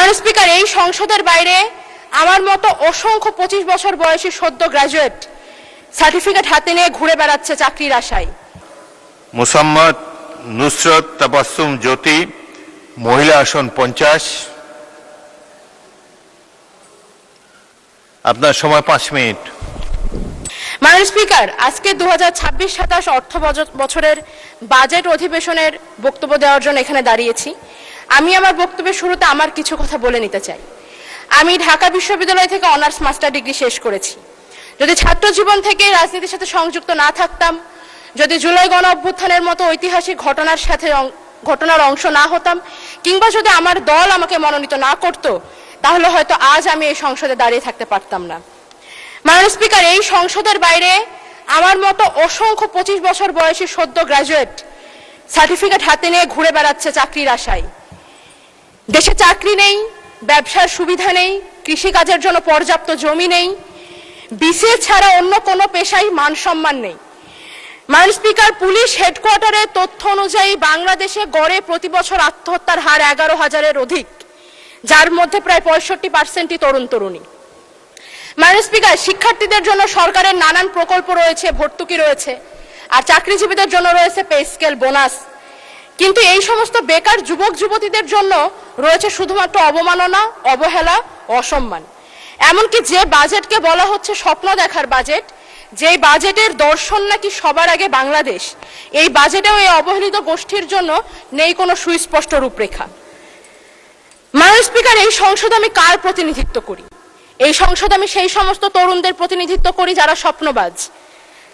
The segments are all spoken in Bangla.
মাননীয় স্পিকার, এই সংসদের বাইরে আমার মতো অসংখ্য 25 বছর বয়সী সদ্য গ্রাজুয়েট সার্টিফিকেট হাতে নিয়ে ঘুরে বেড়াচ্ছে চাকরির আশায়। মুসাম্মদ নুসরত তাবাসসুম জ্যোতি, মহিলা আসন 50। আপনার সময় 5 মিনিট। মাননীয় স্পিকার, আজকে 2026-27 অর্থ বছরের বাজেট অধিবেশনের বক্তব্য দেওয়ার জন্য এখানে দাঁড়িয়েছি। আমি আমার বক্তব্যের শুরুতে আমার কিছু কথা বলে নিতে চাই। আমি ঢাকা বিশ্ববিদ্যালয় থেকে অনার্স মাস্টার ডিগ্রি শেষ করেছি। যদি ছাত্র জীবন থেকে রাজনীতির সাথে সংযুক্ত না থাকতাম, যদি জুলাই গণ অভ্যুত্থানের মতো ঐতিহাসিক ঘটনার অংশ না হতাম, কিংবা যদি আমার দল আমাকে মনোনীত না করত, তাহলে হয়তো আজ আমি এই সংসদে দাঁড়িয়ে থাকতে পারতাম না। মাননীয় স্পিকার, এই সংসদের বাইরে আমার মতো অসংখ্য 25 বছর বয়সী সদ্য গ্রাজুয়েট সার্টিফিকেট হাতে নিয়ে ঘুরে বেড়াচ্ছে চাকরির আশায়। দেশে চাকরি নেই, ব্যবসার সুবিধা নেই, কৃষিকাজের জন্য পর্যাপ্ত জমি নেই, বিসিএস ছাড়া অন্য কোনো পেশায় মান সম্মান নেই। মাননীয় স্পিকার, পুলিশ হেডকোয়ার্টারের তথ্য অনুযায়ী বাংলাদেশে গড়ে প্রতি বছর আত্মহত্যার হার 11,000-এর অধিক, যার মধ্যে প্রায় 65%ই তরুণ তরুণী। মাননীয় স্পিকার, শিক্ষার্থীদের জন্য সরকারের নানান প্রকল্প রয়েছে, ভর্তুকি রয়েছে, আর চাকরিজীবীদের জন্য রয়েছে পে স্কেল, বোনাস। কিন্তু এই সমস্ত বেকার যুবক যুবতীদের জন্য রয়েছে শুধুমাত্র অবমাননা, অবহেলা, অসম্মান। এমনকি যে বাজেটকে বলা হচ্ছে স্বপ্ন দেখার বাজেট, যে বাজেটের দর্শন নাকি সবার আগে বাংলাদেশ, এই বাজেটেও এই অবহেলিত গোষ্ঠীর জন্য নেই কোনো সুস্পষ্ট রূপরেখা। মাননীয় স্পিকার, এই সংসদে আমি কার প্রতিনিধিত্ব করি? এই সংসদে আমি সেই সমস্ত তরুণদের প্রতিনিধিত্ব করি যারা স্বপ্নবাজ,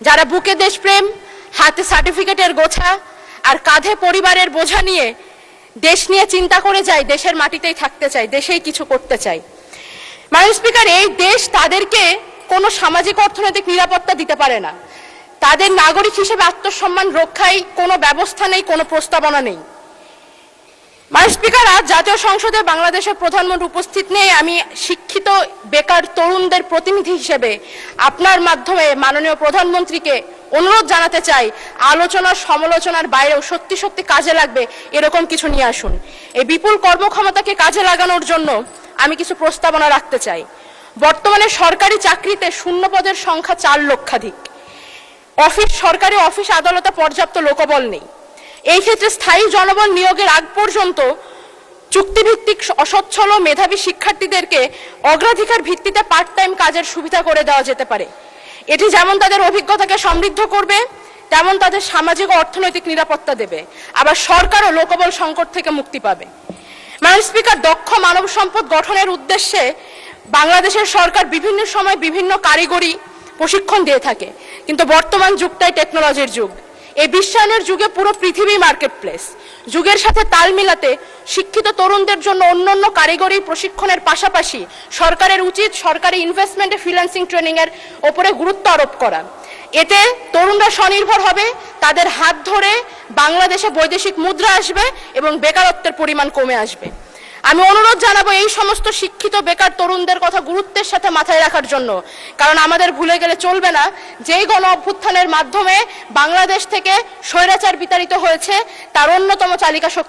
যারা বুকে দেশপ্রেম, হাতে সার্টিফিকেটের গোছা আর কাঁধে পরিবারের বোঝা নিয়ে দেশ নিয়ে চিন্তা করে যায়, দেশের মাটিতেই থাকতে চায়, দেশেই কিছু করতে চায়। মাননীয় স্পিকার, এই দেশ তাদেরকে কোনো সামাজিক অর্থনৈতিক নিরাপত্তা দিতে পারে না। তাদের নাগরিক হিসেবে আত্মসম্মান রক্ষায় কোনো ব্যবস্থা নেই, কোনো প্রস্তাবনা নেই। মাননীয় স্পিকার, আজ জাতীয় সংসদে বাংলাদেশের প্রধানমন্ত্রী উপস্থিত নেই। আমি শিক্ষিত বেকার তরুণদের প্রতিনিধি হিসেবে আপনার মাধ্যমে মাননীয় প্রধানমন্ত্রীকে অনুরোধ জানাতে চাই, আলোচনা সমালোচনার বাইরেও সত্যি সত্যি কাজে লাগবে এরকম কিছু নিয়ে আসুন। এই বিপুল কর্মক্ষমতাকে কাজে লাগানোর জন্য আমি কিছু প্রস্তাবনা রাখতে চাই। বর্তমানে সরকারি চাকরিতে শূন্য পদের সংখ্যা 4 লক্ষাধিক। সরকারি অফিস আদালতে পর্যাপ্ত লোকবল নেই। এই ক্ষেত্রে স্থায়ী জনবল নিয়োগের আগ পর্যন্ত চুক্তিভিত্তিক অসচ্ছল মেধাবী শিক্ষার্থীদেরকে অগ্রাধিকার ভিত্তিতে পার্ট টাইম কাজের সুবিধা করে দেওয়া যেতে পারে। এটি যেমন তাদের অভিজ্ঞতাকে সমৃদ্ধ করবে, তেমন তাদের সামাজিক ও অর্থনৈতিক নিরাপত্তা দেবে। আবার সরকারও লোকবল সংকট থেকে মুক্তি পাবে। মাননীয় স্পিকার, দক্ষ মানব সম্পদ গঠনের উদ্দেশ্যে বাংলাদেশের সরকার বিভিন্ন সময় বিভিন্ন কারিগরি প্রশিক্ষণ দিয়ে থাকে, কিন্তু বর্তমান যুগটাই টেকনোলজির যুগ। এই বিশ্বায়নের যুগে পুরো পৃথিবী মার্কেট প্লেস। যুগের সাথে তাল মিলাতে শিক্ষিত তরুণদের জন্য অন্যান্য কারিগরি প্রশিক্ষণের পাশাপাশি সরকারের উচিত সরকারি ইনভেস্টমেন্টে ফ্রিল্যান্সিং ট্রেনিং এর উপরে গুরুত্ব আরোপ করা। এতে তরুণরা স্বনির্ভর হবে, তাদের হাত ধরে বাংলাদেশে বৈদেশিক মুদ্রা আসবে এবং বেকারত্বের পরিমাণ কমে আসবে। আমি অনুরোধ জানাবো এই সমস্ত শিক্ষিত বেকার তরুণদের কথা গুরুত্বের সাথে মাথায় রাখার জন্য, কারণ আমাদের ভুলে গেলে চলবে না যেই গণ অভ্যুত্থানের মাধ্যমে বাংলাদেশ থেকে স্বৈরাচার বিতাড়িত হয়েছে, তার অন্যতম চালিকা শক্তি